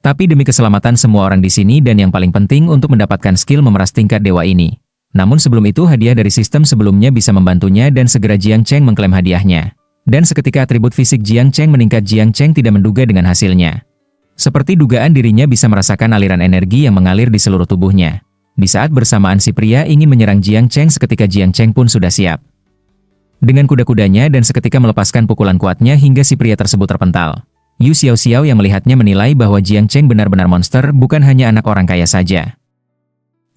Tapi demi keselamatan semua orang di sini dan yang paling penting untuk mendapatkan skill memeras tingkat dewa ini. Namun sebelum itu hadiah dari sistem sebelumnya bisa membantunya dan segera Jiang Cheng mengklaim hadiahnya. Dan seketika atribut fisik Jiang Cheng meningkat. Jiang Cheng tidak menduga dengan hasilnya. Seperti dugaan dirinya bisa merasakan aliran energi yang mengalir di seluruh tubuhnya. Di saat bersamaan si pria ingin menyerang Jiang Cheng seketika Jiang Cheng pun sudah siap. Dengan kuda-kudanya dan seketika melepaskan pukulan kuatnya hingga si pria tersebut terpental. Yu Xiaoxiao yang melihatnya menilai bahwa Jiang Cheng benar-benar monster bukan hanya anak orang kaya saja.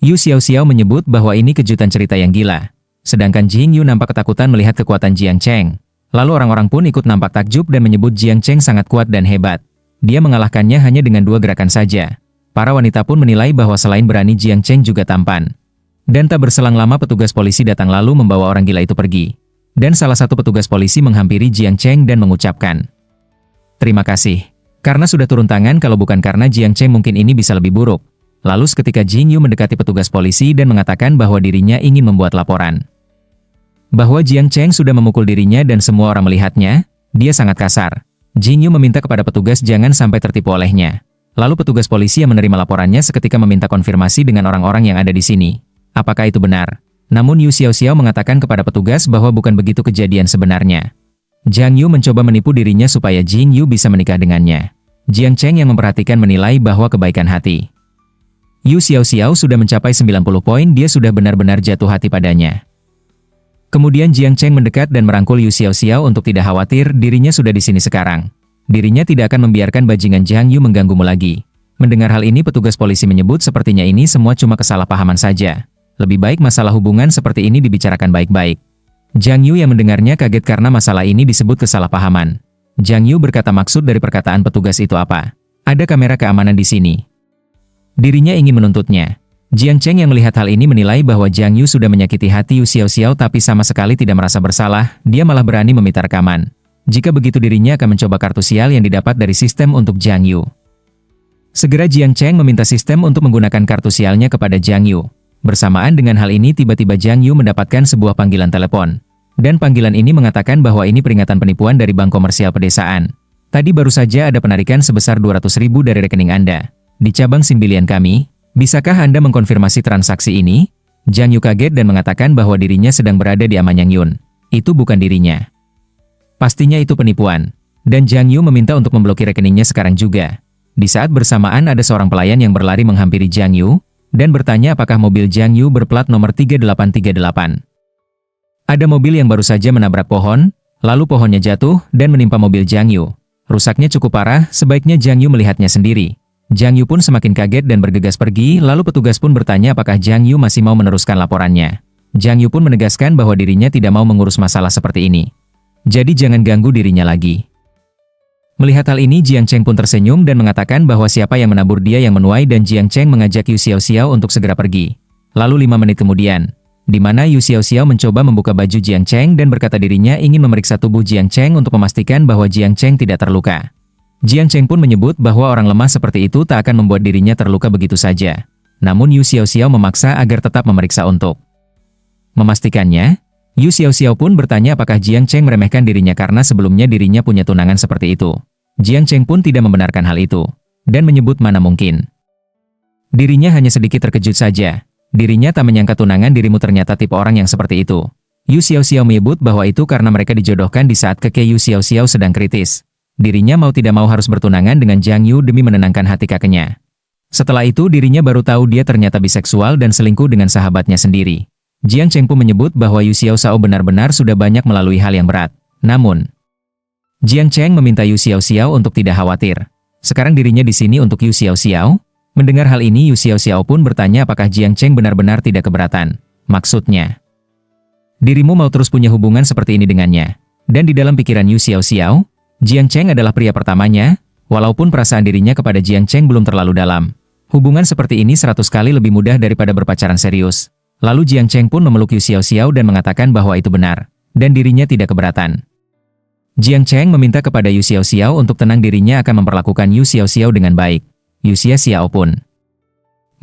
Yu Xiaoxiao menyebut bahwa ini kejutan cerita yang gila. Sedangkan Jing Yu nampak ketakutan melihat kekuatan Jiang Cheng. Lalu orang-orang pun ikut nampak takjub dan menyebut Jiang Cheng sangat kuat dan hebat. Dia mengalahkannya hanya dengan 2 gerakan saja. Para wanita pun menilai bahwa selain berani Jiang Cheng juga tampan. Dan tak berselang lama petugas polisi datang lalu membawa orang gila itu pergi. Dan salah satu petugas polisi menghampiri Jiang Cheng dan mengucapkan, "Terima kasih. Karena sudah turun tangan kalau bukan karena Jiang Cheng mungkin ini bisa lebih buruk." Lalu seketika Jing Yu mendekati petugas polisi dan mengatakan bahwa dirinya ingin membuat laporan. Bahwa Jiang Cheng sudah memukul dirinya dan semua orang melihatnya, dia sangat kasar. Jing Yu meminta kepada petugas jangan sampai tertipu olehnya. Lalu petugas polisi yang menerima laporannya seketika meminta konfirmasi dengan orang-orang yang ada di sini. Apakah itu benar? Namun Yu Xiaoxiao mengatakan kepada petugas bahwa bukan begitu kejadian sebenarnya. Jiang Yu mencoba menipu dirinya supaya Jing Yu bisa menikah dengannya. Jiang Cheng yang memperhatikan menilai bahwa kebaikan hati Yu Xiaoxiao sudah mencapai 90 poin, dia sudah benar-benar jatuh hati padanya. Kemudian Jiang Cheng mendekat dan merangkul Yu Xiaoxiao untuk tidak khawatir, dirinya sudah di sini sekarang. Dirinya tidak akan membiarkan bajingan Jiang Yu mengganggumu lagi. Mendengar hal ini petugas polisi menyebut sepertinya ini semua cuma kesalahpahaman saja. Lebih baik masalah hubungan seperti ini dibicarakan baik-baik. Jiang Yu yang mendengarnya kaget karena masalah ini disebut kesalahpahaman. Jiang Yu berkata maksud dari perkataan petugas itu apa? Ada kamera keamanan di sini. Dirinya ingin menuntutnya. Jiang Cheng yang melihat hal ini menilai bahwa Jiang Yu sudah menyakiti hati Yu Xiaoxiao tapi sama sekali tidak merasa bersalah, dia malah berani meminta rekaman. Jika begitu dirinya akan mencoba kartu sial yang didapat dari sistem untuk Jiang Yu. Segera Jiang Cheng meminta sistem untuk menggunakan kartu sialnya kepada Jiang Yu. Bersamaan dengan hal ini tiba-tiba Jiang Yu mendapatkan sebuah panggilan telepon. Dan panggilan ini mengatakan bahwa ini peringatan penipuan dari bank komersial pedesaan. Tadi baru saja ada penarikan sebesar 200.000 dari rekening Anda. Di cabang Simbilian kami, bisakah Anda mengkonfirmasi transaksi ini? Jiang Yu kaget dan mengatakan bahwa dirinya sedang berada di Amanyang Yun. Itu bukan dirinya. Pastinya itu penipuan. Dan Jiang Yu meminta untuk memblokir rekeningnya sekarang juga. Di saat bersamaan ada seorang pelayan yang berlari menghampiri Jiang Yu, dan bertanya apakah mobil Jiang Yu berplat nomor 3838. Ada mobil yang baru saja menabrak pohon, lalu pohonnya jatuh dan menimpa mobil Jiang Yu. Rusaknya cukup parah, sebaiknya Jiang Yu melihatnya sendiri. Jiang Yu pun semakin kaget dan bergegas pergi, lalu petugas pun bertanya apakah Jiang Yu masih mau meneruskan laporannya. Jiang Yu pun menegaskan bahwa dirinya tidak mau mengurus masalah seperti ini. Jadi jangan ganggu dirinya lagi. Melihat hal ini Jiang Cheng pun tersenyum dan mengatakan bahwa siapa yang menabur dia yang menuai dan Jiang Cheng mengajak Yu Xiaoxiao untuk segera pergi. Lalu 5 menit kemudian, di mana Yu Xiaoxiao mencoba membuka baju Jiang Cheng dan berkata dirinya ingin memeriksa tubuh Jiang Cheng untuk memastikan bahwa Jiang Cheng tidak terluka. Jiang Cheng pun menyebut bahwa orang lemah seperti itu tak akan membuat dirinya terluka begitu saja. Namun Yu Xiaoxiao memaksa agar tetap memeriksa untuk memastikannya. Yu Xiaoxiao pun bertanya apakah Jiang Cheng meremehkan dirinya karena sebelumnya dirinya punya tunangan seperti itu. Jiang Cheng pun tidak membenarkan hal itu, dan menyebut mana mungkin. Dirinya hanya sedikit terkejut saja. Dirinya tak menyangka tunangan dirimu ternyata tipe orang yang seperti itu. Yu Xiaoxiao menyebut bahwa itu karena mereka dijodohkan di saat kakek Yu Xiaoxiao sedang kritis. Dirinya mau tidak mau harus bertunangan dengan Jiang Yu demi menenangkan hati kakeknya. Setelah itu dirinya baru tahu dia ternyata biseksual dan selingkuh dengan sahabatnya sendiri. Jiang Cheng pun menyebut bahwa Yu Xiaoxiao benar-benar sudah banyak melalui hal yang berat. Namun, Jiang Cheng meminta Yu Xiaoxiao untuk tidak khawatir. Sekarang dirinya di sini untuk Yu Xiaoxiao. Mendengar hal ini Yu Xiaoxiao pun bertanya apakah Jiang Cheng benar-benar tidak keberatan. Maksudnya, dirimu mau terus punya hubungan seperti ini dengannya. Dan di dalam pikiran Yu Xiaoxiao, Jiang Cheng adalah pria pertamanya, walaupun perasaan dirinya kepada Jiang Cheng belum terlalu dalam. Hubungan seperti ini 100 kali lebih mudah daripada berpacaran serius. Lalu Jiang Cheng pun memeluk Yu Xiaoxiao dan mengatakan bahwa itu benar, dan dirinya tidak keberatan. Jiang Cheng meminta kepada Yu Xiaoxiao untuk tenang, dirinya akan memperlakukan Yu Xiaoxiao dengan baik. Yu Xiaoxiao pun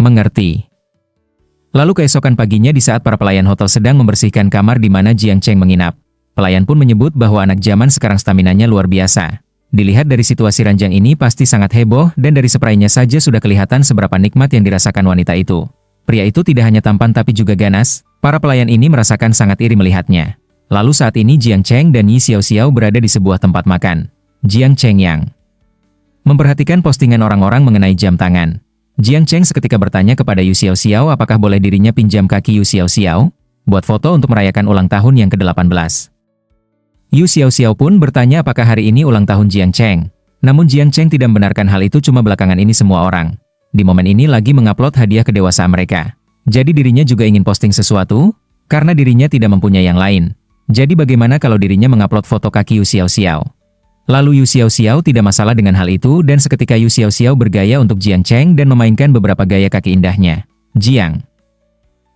mengerti. Lalu keesokan paginya di saat para pelayan hotel sedang membersihkan kamar di mana Jiang Cheng menginap, pelayan pun menyebut bahwa anak zaman sekarang staminanya luar biasa. Dilihat dari situasi ranjang ini pasti sangat heboh dan dari spraynya saja sudah kelihatan seberapa nikmat yang dirasakan wanita itu. Pria itu tidak hanya tampan tapi juga ganas, para pelayan ini merasakan sangat iri melihatnya. Lalu saat ini Jiang Cheng dan Yi Xiaoxiao berada di sebuah tempat makan. Jiang Cheng yang memperhatikan postingan orang-orang mengenai jam tangan. Jiang Cheng seketika bertanya kepada Yu Xiaoxiao apakah boleh dirinya pinjam kaki Yu Xiaoxiao buat foto untuk merayakan ulang tahun yang ke-18. Yu Xiaoxiao pun bertanya apakah hari ini ulang tahun Jiang Cheng. Namun Jiang Cheng tidak membenarkan hal itu, cuma belakangan ini semua orang di momen ini lagi mengupload hadiah kedewasaan mereka. Jadi dirinya juga ingin posting sesuatu, karena dirinya tidak mempunyai yang lain. Jadi bagaimana kalau dirinya mengupload foto kaki Yu Xiaoxiao? Lalu Yu Xiaoxiao tidak masalah dengan hal itu dan seketika Yu Xiaoxiao bergaya untuk Jiang Cheng dan memainkan beberapa gaya kaki indahnya. Jiang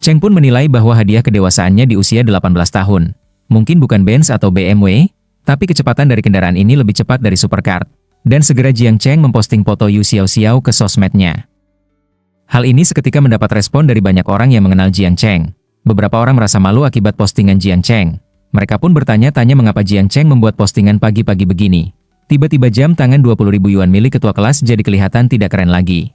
Cheng pun menilai bahwa hadiah kedewasaannya di usia 18 tahun. Mungkin bukan Benz atau BMW, tapi kecepatan dari kendaraan ini lebih cepat dari supercar. Dan segera Jiang Cheng memposting foto Yu Xiaoxiao ke sosmednya. Hal ini seketika mendapat respon dari banyak orang yang mengenal Jiang Cheng. Beberapa orang merasa malu akibat postingan Jiang Cheng. Mereka pun bertanya-tanya mengapa Jiang Cheng membuat postingan pagi-pagi begini. Tiba-tiba jam tangan 20.000 yuan milik ketua kelas jadi kelihatan tidak keren lagi.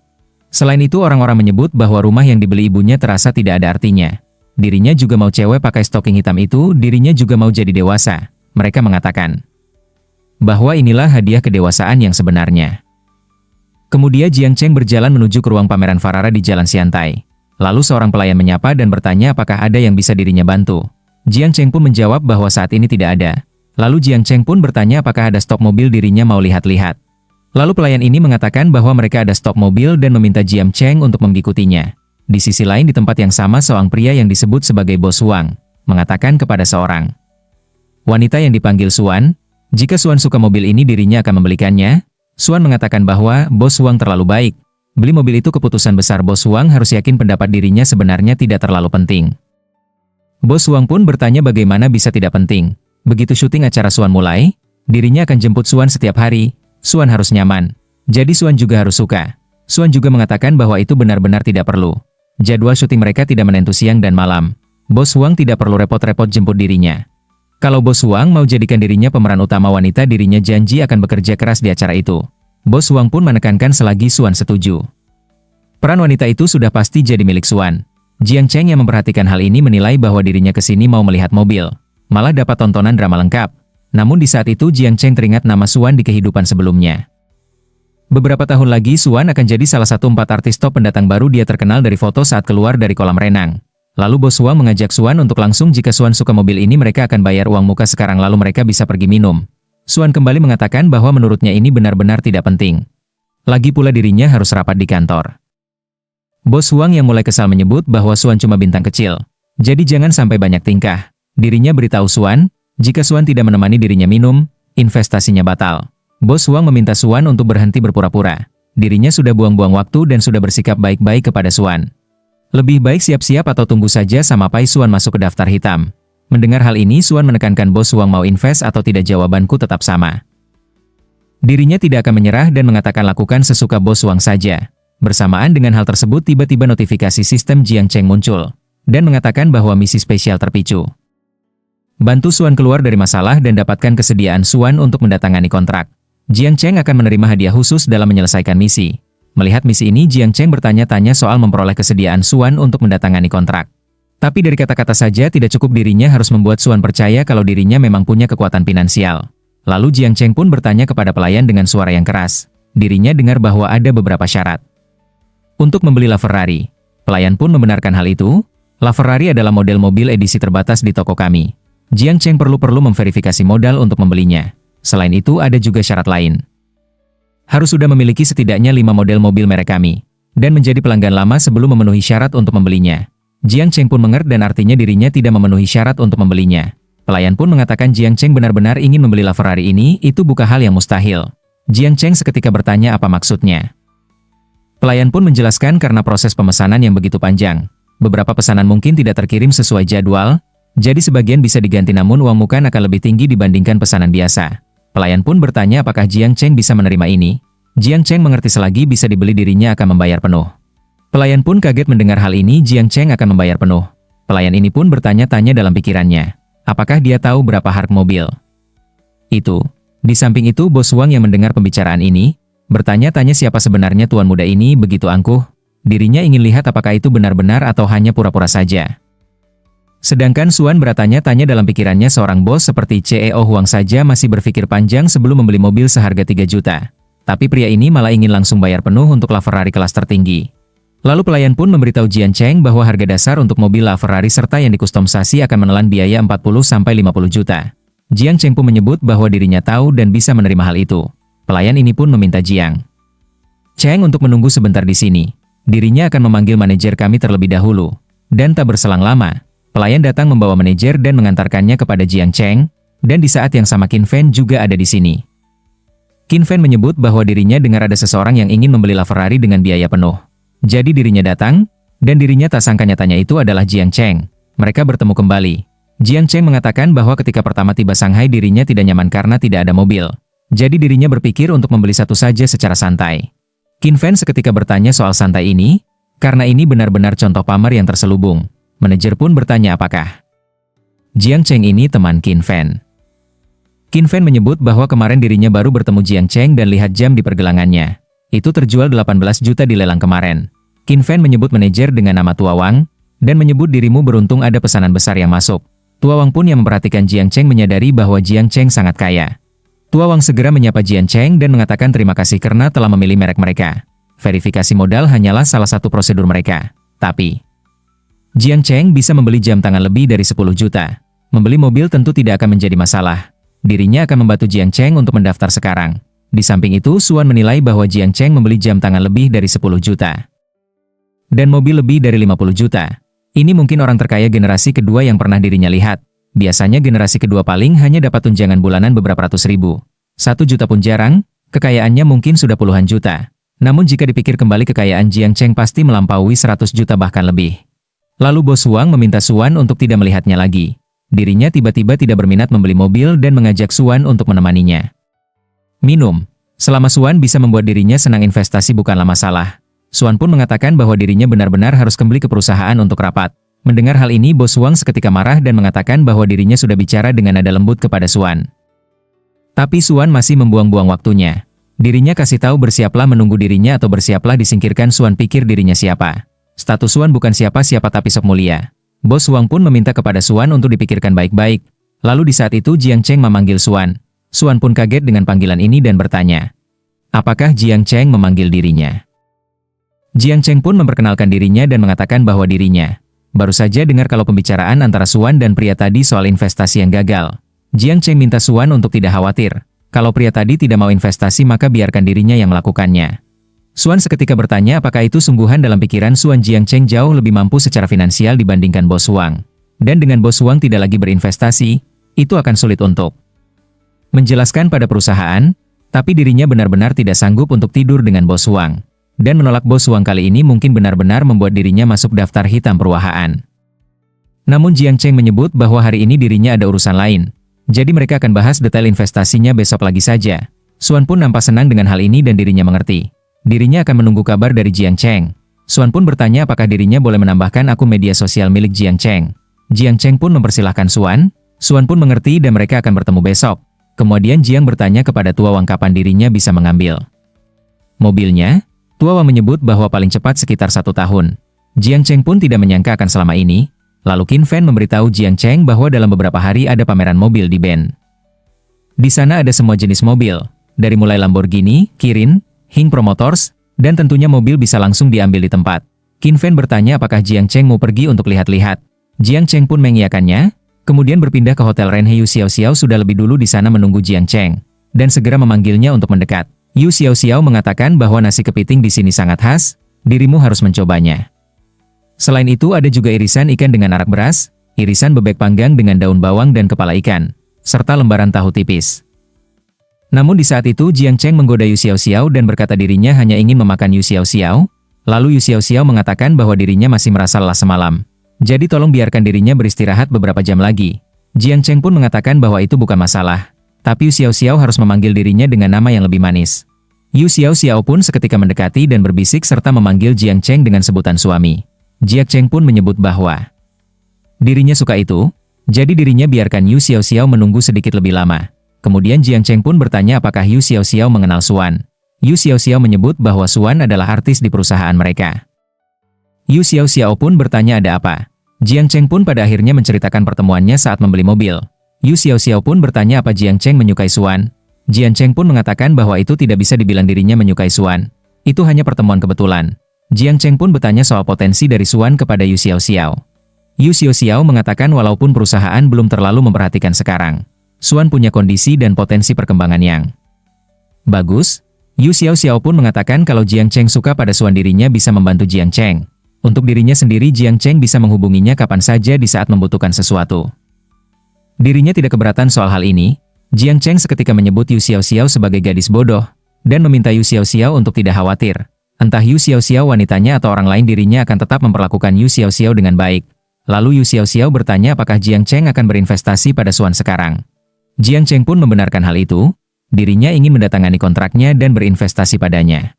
Selain itu orang-orang menyebut bahwa rumah yang dibeli ibunya terasa tidak ada artinya. Dirinya juga mau cewek pakai stocking hitam itu, dirinya juga mau jadi dewasa. Mereka mengatakan bahwa inilah hadiah kedewasaan yang sebenarnya. Kemudian Jiang Cheng berjalan menuju ke ruang pameran Ferrari di Jalan Siantai. Lalu seorang pelayan menyapa dan bertanya apakah ada yang bisa dirinya bantu. Jiang Cheng pun menjawab bahwa saat ini tidak ada. Lalu Jiang Cheng pun bertanya apakah ada stok mobil, dirinya mau lihat-lihat. Lalu pelayan ini mengatakan bahwa mereka ada stok mobil dan meminta Jiang Cheng untuk mengikutinya. Di sisi lain di tempat yang sama seorang pria yang disebut sebagai Bos Wang mengatakan kepada seorang wanita yang dipanggil Suan, jika Suan suka mobil ini dirinya akan membelikannya. Suan mengatakan bahwa Bos Wang terlalu baik. Beli mobil itu keputusan besar Bos Wang, harus yakin pendapat dirinya sebenarnya tidak terlalu penting. Bos Wang pun bertanya bagaimana bisa tidak penting. Begitu syuting acara Suan mulai, dirinya akan jemput Suan setiap hari. Suan harus nyaman. Jadi Suan juga harus suka. Suan juga mengatakan bahwa itu benar-benar tidak perlu. Jadwal syuting mereka tidak menentu siang dan malam. Bos Wang tidak perlu repot-repot jemput dirinya. Kalau Bos Wang mau jadikan dirinya pemeran utama wanita, dirinya janji akan bekerja keras di acara itu. Bos Wang pun menekankan selagi Suan setuju. Peran wanita itu sudah pasti jadi milik Suan. Jiang Cheng yang memperhatikan hal ini menilai bahwa dirinya kesini mau melihat mobil. Malah dapat tontonan drama lengkap. Namun di saat itu Jiang Cheng teringat nama Suan di kehidupan sebelumnya. Beberapa tahun lagi Suan akan jadi salah satu 4 artis top pendatang baru. Dia terkenal dari foto saat keluar dari kolam renang. Lalu Bos Wang mengajak Suan untuk langsung, jika Suan suka mobil ini mereka akan bayar uang muka sekarang lalu mereka bisa pergi minum. Suan kembali mengatakan bahwa menurutnya ini benar-benar tidak penting. Lagi pula dirinya harus rapat di kantor. Bos Wang yang mulai kesal menyebut bahwa Suan cuma bintang kecil. Jadi jangan sampai banyak tingkah. Dirinya beritahu Suan, jika Suan tidak menemani dirinya minum, investasinya batal. Bos Wang meminta Suan untuk berhenti berpura-pura. Dirinya sudah buang-buang waktu dan sudah bersikap baik-baik kepada Suan. Lebih baik siap-siap atau tunggu saja sampai Suan masuk ke daftar hitam. Mendengar hal ini Suan menekankan Bos Wang mau invest atau tidak, jawabanku tetap sama. Dirinya tidak akan menyerah dan mengatakan lakukan sesuka Bos Wang saja. Bersamaan dengan hal tersebut tiba-tiba notifikasi sistem Jiang Cheng muncul. Dan mengatakan bahwa misi spesial terpicu. Bantu Suan keluar dari masalah dan dapatkan kesediaan Suan untuk mendatangani kontrak. Jiang Cheng akan menerima hadiah khusus dalam menyelesaikan misi. Melihat misi ini Jiang Cheng bertanya-tanya soal memperoleh kesediaan Suan untuk mendatangani kontrak. Tapi dari kata-kata saja tidak cukup, dirinya harus membuat Suan percaya kalau dirinya memang punya kekuatan finansial. Lalu Jiang Cheng pun bertanya kepada pelayan dengan suara yang keras. Dirinya dengar bahwa ada beberapa syarat untuk membeli LaFerrari. Pelayan pun membenarkan hal itu. LaFerrari adalah model mobil edisi terbatas di toko kami. Jiang Cheng perlu memverifikasi modal untuk membelinya. Selain itu ada juga syarat lain. Harus sudah memiliki setidaknya 5 model mobil merek kami. Dan menjadi pelanggan lama sebelum memenuhi syarat untuk membelinya. Jiang Cheng pun mengerti dan artinya dirinya tidak memenuhi syarat untuk membelinya. Pelayan pun mengatakan Jiang Cheng benar-benar ingin membeli LaFerrari ini, itu bukan hal yang mustahil. Jiang Cheng seketika bertanya apa maksudnya. Pelayan pun menjelaskan karena proses pemesanan yang begitu panjang. Beberapa pesanan mungkin tidak terkirim sesuai jadwal, jadi sebagian bisa diganti namun uang muka akan lebih tinggi dibandingkan pesanan biasa. Pelayan pun bertanya apakah Jiang Cheng bisa menerima ini. Jiang Cheng mengerti selagi bisa dibeli dirinya akan membayar penuh. Pelayan pun kaget mendengar hal ini, Jiang Cheng akan membayar penuh. Pelayan ini pun bertanya-tanya dalam pikirannya. Apakah dia tahu berapa harga mobil itu? Di samping itu, Bos Wang yang mendengar pembicaraan ini, bertanya-tanya siapa sebenarnya tuan muda ini begitu angkuh. Dirinya ingin lihat apakah itu benar-benar atau hanya pura-pura saja. Sedangkan Suan bertanya-tanya dalam pikirannya seorang bos seperti CEO Huang saja masih berpikir panjang sebelum membeli mobil seharga 3 juta. Tapi pria ini malah ingin langsung bayar penuh untuk LaFerrari kelas tertinggi. Lalu pelayan pun memberitahu Jian Cheng bahwa harga dasar untuk mobil LaFerrari serta yang dikustomisasi akan menelan biaya 40-50 juta. Jiang Cheng pun menyebut bahwa dirinya tahu dan bisa menerima hal itu. Pelayan ini pun meminta Jiang Cheng untuk menunggu sebentar di sini. Dirinya akan memanggil manajer kami terlebih dahulu. Dan tak berselang lama, pelayan datang membawa manajer dan mengantarkannya kepada Jiang Cheng, dan di saat yang sama Qin Fan juga ada di sini. Qin Fan menyebut bahwa dirinya dengar ada seseorang yang ingin membeli LaFerrari dengan biaya penuh. Jadi dirinya datang, dan dirinya tak sangka nyatanya itu adalah Jiang Cheng. Mereka bertemu kembali. Jiang Cheng mengatakan bahwa ketika pertama tiba Shanghai dirinya tidak nyaman karena tidak ada mobil. Jadi dirinya berpikir untuk membeli satu saja secara santai. Qin Fan seketika bertanya soal santai ini, karena ini benar-benar contoh pamer yang terselubung. Manajer pun bertanya apakah Jiang Cheng ini teman Qin Fan. Qin Fan menyebut bahwa kemarin dirinya baru bertemu Jiang Cheng dan lihat jam di pergelangannya. Itu terjual 18 juta di lelang kemarin. Qin Fan menyebut manajer dengan nama Tua Wang, dan menyebut dirimu beruntung ada pesanan besar yang masuk. Tua Wang pun yang memperhatikan Jiang Cheng menyadari bahwa Jiang Cheng sangat kaya. Tua Wang segera menyapa Jiang Cheng dan mengatakan terima kasih karena telah memilih merek mereka. Verifikasi modal hanyalah salah satu prosedur mereka. Tapi Jiang Cheng bisa membeli jam tangan lebih dari 10 juta. Membeli mobil tentu tidak akan menjadi masalah. Dirinya akan membantu Jiang Cheng untuk mendaftar sekarang. Di samping itu, Suan menilai bahwa Jiang Cheng membeli jam tangan lebih dari 10 juta. Dan mobil lebih dari 50 juta. Ini mungkin orang terkaya generasi kedua yang pernah dirinya lihat. Biasanya generasi kedua paling hanya dapat tunjangan bulanan beberapa ratus ribu. 1 juta pun jarang, kekayaannya mungkin sudah puluhan juta. Namun jika dipikir kembali kekayaan Jiang Cheng pasti melampaui 100 juta bahkan lebih. Lalu Bos Wang meminta Suan untuk tidak melihatnya lagi. Dirinya tiba-tiba tidak berminat membeli mobil dan mengajak Suan untuk menemaninya minum. Selama Suan bisa membuat dirinya senang investasi bukanlah masalah. Suan pun mengatakan bahwa dirinya benar-benar harus kembali ke perusahaan untuk rapat. Mendengar hal ini Bos Wang seketika marah dan mengatakan bahwa dirinya sudah bicara dengan nada lembut kepada Suan. Tapi Suan masih membuang-buang waktunya. Dirinya kasih tahu bersiaplah menunggu dirinya atau bersiaplah disingkirkan. Suan pikir dirinya siapa. Status Suan bukan siapa-siapa tapi sok mulia. Bos Wang pun meminta kepada Suan untuk dipikirkan baik-baik. Lalu di saat itu Jiang Cheng memanggil Suan. Suan pun kaget dengan panggilan ini dan bertanya, apakah Jiang Cheng memanggil dirinya? Jiang Cheng pun memperkenalkan dirinya dan mengatakan bahwa dirinya baru saja dengar kalau pembicaraan antara Suan dan pria tadi soal investasi yang gagal. Jiang Cheng minta Suan untuk tidak khawatir. Kalau pria tadi tidak mau investasi maka biarkan dirinya yang melakukannya. Suan seketika bertanya apakah itu sungguhan. Dalam pikiran Suan, Jiang Cheng jauh lebih mampu secara finansial dibandingkan Bos Wang. Dan dengan Bos Wang tidak lagi berinvestasi, itu akan sulit untuk menjelaskan pada perusahaan, tapi dirinya benar-benar tidak sanggup untuk tidur dengan Bos Wang. Dan menolak Bos Wang kali ini mungkin benar-benar membuat dirinya masuk daftar hitam perusahaan. Namun Jiang Cheng menyebut bahwa hari ini dirinya ada urusan lain. Jadi mereka akan bahas detail investasinya besok lagi saja. Suan pun nampak senang dengan hal ini dan dirinya mengerti. Dirinya akan menunggu kabar dari Jiang Cheng. Suan pun bertanya apakah dirinya boleh menambahkan akun media sosial milik Jiang Cheng. Jiang Cheng pun mempersilahkan Suan. Suan pun mengerti dan mereka akan bertemu besok. Kemudian Jiang bertanya kepada Tua Wang kapan dirinya bisa mengambil mobilnya. Tua Wang menyebut bahwa paling cepat sekitar 1 tahun. Jiang Cheng pun tidak menyangka akan selama ini. Lalu Qin Fan memberitahu Jiang Cheng bahwa dalam beberapa hari ada pameran mobil di Bend. Di sana ada semua jenis mobil, dari mulai Lamborghini, Kirin, Hyundai Motors, dan tentunya mobil bisa langsung diambil di tempat. Qin Fan bertanya apakah Jiang Cheng mau pergi untuk lihat-lihat. Jiang Cheng pun mengiyakannya, kemudian berpindah ke Hotel Renhe. Yu Xiaoxiao sudah lebih dulu di sana menunggu Jiang Cheng, dan segera memanggilnya untuk mendekat. Yu Xiaoxiao mengatakan bahwa nasi kepiting di sini sangat khas, dirimu harus mencobanya. Selain itu ada juga irisan ikan dengan arak beras, irisan bebek panggang dengan daun bawang dan kepala ikan, serta lembaran tahu tipis. Namun di saat itu Jiang Cheng menggoda Yu Xiaoxiao dan berkata dirinya hanya ingin memakan Yu Xiaoxiao. Lalu Yu Xiaoxiao mengatakan bahwa dirinya masih merasa lelah semalam. Jadi tolong biarkan dirinya beristirahat beberapa jam lagi. Jiang Cheng pun mengatakan bahwa itu bukan masalah. Tapi Yu Xiaoxiao harus memanggil dirinya dengan nama yang lebih manis. Yu Xiaoxiao pun seketika mendekati dan berbisik serta memanggil Jiang Cheng dengan sebutan suami. Jiang Cheng pun menyebut bahwa dirinya suka itu. Jadi dirinya biarkan Yu Xiaoxiao menunggu sedikit lebih lama. Kemudian Jiang Cheng pun bertanya apakah Yu Xiaoxiao mengenal Xuan. Yu Xiaoxiao menyebut bahwa Xuan adalah artis di perusahaan mereka. Yu Xiaoxiao pun bertanya ada apa. Jiang Cheng pun pada akhirnya menceritakan pertemuannya saat membeli mobil. Yu Xiaoxiao pun bertanya apa Jiang Cheng menyukai Xuan. Jiang Cheng pun mengatakan bahwa itu tidak bisa dibilang dirinya menyukai Xuan. Itu hanya pertemuan kebetulan. Jiang Cheng pun bertanya soal potensi dari Xuan kepada Yu Xiaoxiao. Yu Xiaoxiao mengatakan walaupun perusahaan belum terlalu memperhatikan sekarang, Xuan punya kondisi dan potensi perkembangan yang bagus. Yu Xiaoxiao pun mengatakan kalau Jiang Cheng suka pada Xuan dirinya bisa membantu Jiang Cheng. Untuk dirinya sendiri Jiang Cheng bisa menghubunginya kapan saja di saat membutuhkan sesuatu. Dirinya tidak keberatan soal hal ini. Jiang Cheng seketika menyebut Yu Xiaoxiao sebagai gadis bodoh, dan meminta Yu Xiaoxiao untuk tidak khawatir. Entah Yu Xiaoxiao wanitanya atau orang lain dirinya akan tetap memperlakukan Yu Xiaoxiao dengan baik. Lalu Yu Xiaoxiao bertanya apakah Jiang Cheng akan berinvestasi pada Xuan sekarang. Jiang Cheng pun membenarkan hal itu. Dirinya ingin mendatangani kontraknya dan berinvestasi padanya.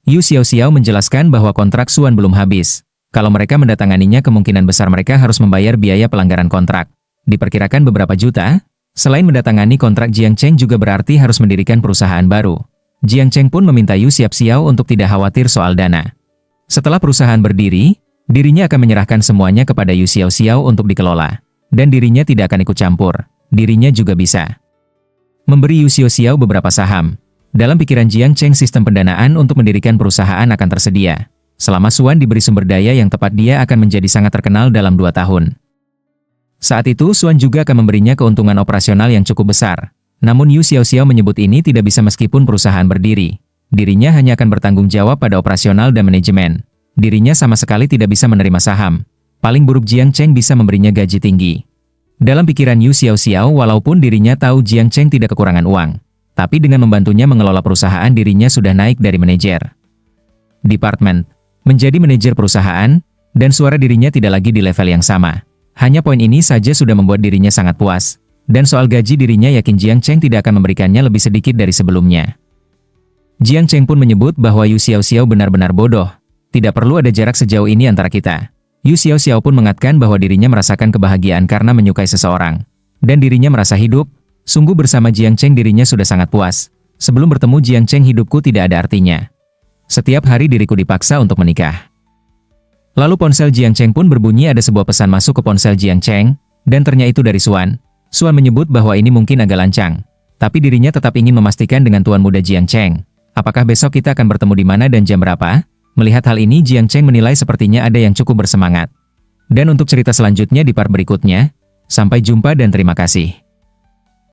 Yu Xiaoxiao menjelaskan bahwa kontrak Xuan belum habis. Kalau mereka mendatanganinya kemungkinan besar mereka harus membayar biaya pelanggaran kontrak. Diperkirakan beberapa juta. Selain mendatangani kontrak Jiang Cheng juga berarti harus mendirikan perusahaan baru. Jiang Cheng pun meminta Yu Xiaoxiao untuk tidak khawatir soal dana. Setelah perusahaan berdiri, dirinya akan menyerahkan semuanya kepada Yu Xiaoxiao untuk dikelola. Dan dirinya tidak akan ikut campur. Dirinya juga bisa memberi Yu Xiaoxiao beberapa saham. Dalam pikiran Jiang Cheng sistem pendanaan untuk mendirikan perusahaan akan tersedia. Selama Xuan diberi sumber daya yang tepat dia akan menjadi sangat terkenal dalam 2 tahun. Saat itu Xuan juga akan memberinya keuntungan operasional yang cukup besar. Namun Yu Xiaoxiao menyebut ini tidak bisa meskipun perusahaan berdiri. Dirinya hanya akan bertanggung jawab pada operasional dan manajemen. Dirinya sama sekali tidak bisa menerima saham. Paling buruk Jiang Cheng bisa memberinya gaji tinggi. Dalam pikiran Yu Xiaoxiao walaupun dirinya tahu Jiang Cheng tidak kekurangan uang. Tapi dengan membantunya mengelola perusahaan dirinya sudah naik dari manajer departemen menjadi manajer perusahaan, dan suara dirinya tidak lagi di level yang sama. Hanya poin ini saja sudah membuat dirinya sangat puas. Dan soal gaji dirinya yakin Jiang Cheng tidak akan memberikannya lebih sedikit dari sebelumnya. Jiang Cheng pun menyebut bahwa Yu Xiaoxiao benar-benar bodoh. Tidak perlu ada jarak sejauh ini antara kita. Yu Xiaoxiao pun mengatakan bahwa dirinya merasakan kebahagiaan karena menyukai seseorang. Dan dirinya merasa hidup. Sungguh bersama Jiang Cheng dirinya sudah sangat puas. Sebelum bertemu Jiang Cheng hidupku tidak ada artinya. Setiap hari diriku dipaksa untuk menikah. Lalu ponsel Jiang Cheng pun berbunyi ada sebuah pesan masuk ke ponsel Jiang Cheng. Dan ternyata itu dari Xuan. Xuan menyebut bahwa ini mungkin agak lancang. Tapi dirinya tetap ingin memastikan dengan tuan muda Jiang Cheng. Apakah besok kita akan bertemu di mana dan jam berapa? Melihat hal ini Jiang Cheng menilai sepertinya ada yang cukup bersemangat. Dan untuk cerita selanjutnya di part berikutnya. Sampai jumpa dan terima kasih.